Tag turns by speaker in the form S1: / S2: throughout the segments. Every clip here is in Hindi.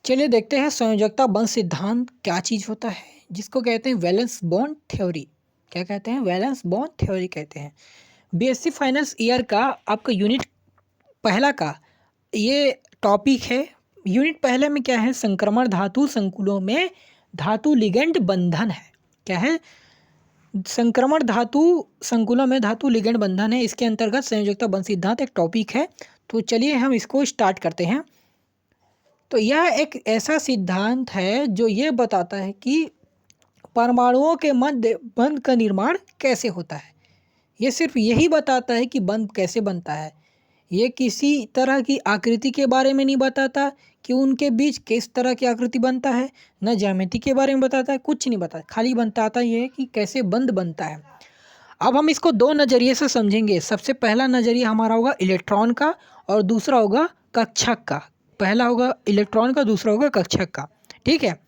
S1: चलिए देखते हैं संयोजकता बंध सिद्धांत क्या चीज़ होता है, जिसको कहते हैं वैलेंस बॉन्ड थ्योरी। क्या कहते हैं? वैलेंस बॉन्ड थ्योरी कहते हैं। बीएससी फाइनल्स ईयर का आपका यूनिट पहला का ये टॉपिक है। यूनिट पहले में क्या है? संक्रमण धातु संकुलों में धातु लिगेंड बंधन है। क्या है? संक्रमण धातु संकुलों में धातु लिगेंड बंधन है। इसके अंतर्गत संयोजकता बंध सिद्धांत एक टॉपिक है। तो चलिए हम इसको स्टार्ट करते हैं। तो यह एक ऐसा सिद्धांत है जो ये बताता है कि परमाणुओं के मध्य बंध का निर्माण कैसे होता है। ये सिर्फ यही बताता है कि बंध कैसे बनता है। ये किसी तरह की आकृति के बारे में नहीं बताता कि उनके बीच किस तरह की आकृति बनता है, न ज्यामिति के बारे में बताता है, कुछ नहीं बताता। खाली बताता ये है कि कैसे बंध बनता है। अब हम इसको दो नज़रिए से समझेंगे। सबसे पहला नज़रिया हमारा होगा इलेक्ट्रॉन का और दूसरा होगा कक्षक का। पहला होगा इलेक्ट्रॉन का, दूसरा होगा कक्षक का। ठीक है।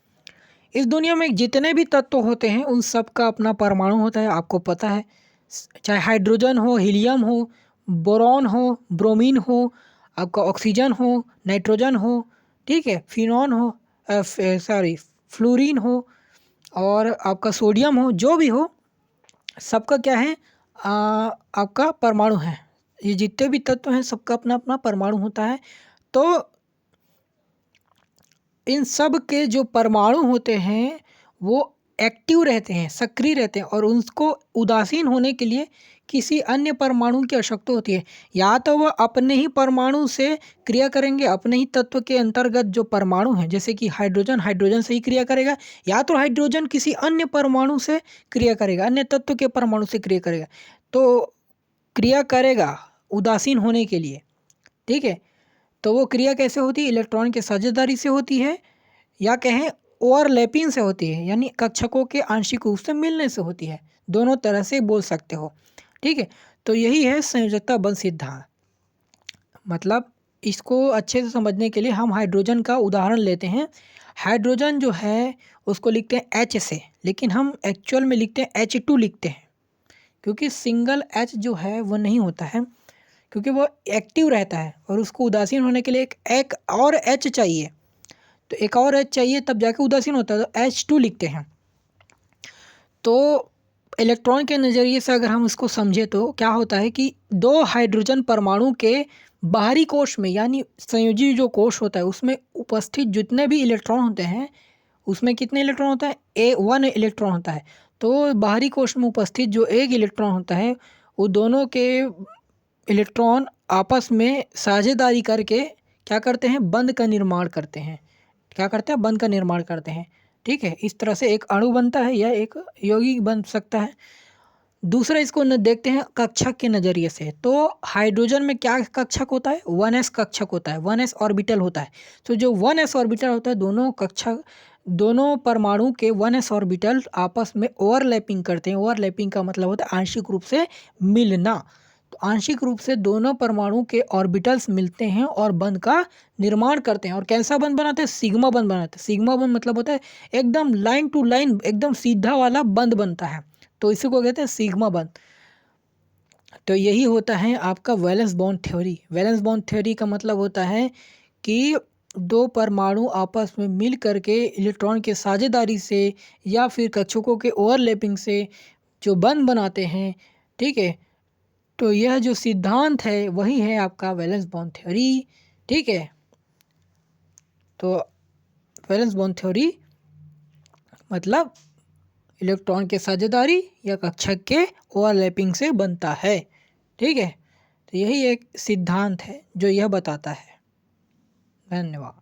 S1: इस दुनिया में जितने भी तत्व होते हैं उन सब का अपना परमाणु होता है, आपको पता है। चाहे हाइड्रोजन हो, हीलियम हो, बोरॉन हो, ब्रोमीन हो, आपका ऑक्सीजन हो, नाइट्रोजन हो, ठीक है, फिनॉन हो, फ्लोरीन हो और आपका सोडियम हो, जो भी हो सबका क्या है? आपका परमाणु है। ये जितने भी तत्व हैं सबका अपना अपना परमाणु होता है। तो इन सब के जो परमाणु होते हैं वो एक्टिव रहते हैं, सक्रिय रहते हैं और उनको उदासीन होने के लिए किसी अन्य परमाणु की आवश्यकता होती है। या तो वह अपने ही परमाणु से क्रिया करेंगे, अपने ही तत्व के अंतर्गत जो परमाणु हैं, जैसे कि हाइड्रोजन हाइड्रोजन से ही क्रिया करेगा, या तो हाइड्रोजन किसी अन्य परमाणु से क्रिया करेगा, अन्य तत्व के परमाणु से क्रिया करेगा। तो क्रिया करेगा उदासीन होने के लिए। ठीक है। तो वो क्रिया कैसे होती है? इलेक्ट्रॉन के साझेदारी से होती है या कहें ओवरलैपिंग से होती है, यानी कक्षकों के आंशिक रूप से मिलने से होती है। दोनों तरह से बोल सकते हो। ठीक है। तो यही है संयोजकता बंध सिद्धांत। मतलब इसको अच्छे से समझने के लिए हम हाइड्रोजन का उदाहरण लेते हैं। हाइड्रोजन जो है उसको लिखते हैं एच से, लेकिन हम एक्चुअल में लिखते हैं H2 लिखते हैं, क्योंकि सिंगल एच जो है वो नहीं होता है, क्योंकि वो एक्टिव रहता है और उसको उदासीन होने के लिए एक और एच चाहिए। तो एक और एच चाहिए तब जाके उदासीन होता है, तो H2 लिखते हैं। तो इलेक्ट्रॉन के नज़रिए से अगर हम इसको समझे तो क्या होता है कि दो हाइड्रोजन परमाणु के बाहरी कोश में, यानी संयोजी जो कोश होता है उसमें उपस्थित जितने भी इलेक्ट्रॉन होते हैं, उसमें कितने इलेक्ट्रॉन होता है? 1 इलेक्ट्रॉन होता है। तो बाहरी कोश में उपस्थित जो एक इलेक्ट्रॉन होता है वो दोनों के इलेक्ट्रॉन आपस में साझेदारी करके क्या करते हैं? बंध का निर्माण करते हैं। क्या करते हैं? बंध का निर्माण करते हैं। ठीक है। इस तरह से एक अणु बनता है या एक यौगिक बन सकता है। दूसरा इसको देखते हैं कक्षक के नज़रिए से। तो हाइड्रोजन में क्या कक्षक होता है? 1s कक्षक होता है, 1s ऑर्बिटल होता है। तो जो 1s ऑर्बिटल होता है, दोनों परमाणु के 1s ऑर्बिटल आपस में ओवरलैपिंग करते हैं। ओवरलैपिंग का मतलब होता है आंशिक रूप से मिलना। तो आंशिक रूप से दोनों परमाणु के ऑर्बिटल्स मिलते हैं और बंध का निर्माण करते हैं। और कैसा बंध बनाते हैं? सिग्मा बंध बनाते हैं। सिग्मा बंध मतलब होता है एकदम लाइन टू लाइन, एकदम सीधा वाला बंध बनता है। तो इसी को कहते हैं सिग्मा बंध। तो यही होता है आपका valence bond theory. Valence bond theory का मतलब होता है कि दो परमाणु आपस में मिल करके इलेक्ट्रॉन के साझेदारी से या फिर कक्षकों के ओवरलैपिंग से जो बंध बनाते हैं। ठीक है। तो यह जो सिद्धांत है वही है आपका वैलेंस बॉन्ड थ्योरी। ठीक है। तो वैलेंस बॉन्ड थ्योरी मतलब इलेक्ट्रॉन के साझेदारी या कक्षक के ओवरलैपिंग से बनता है। ठीक है। तो यही एक सिद्धांत है जो यह बताता है। धन्यवाद।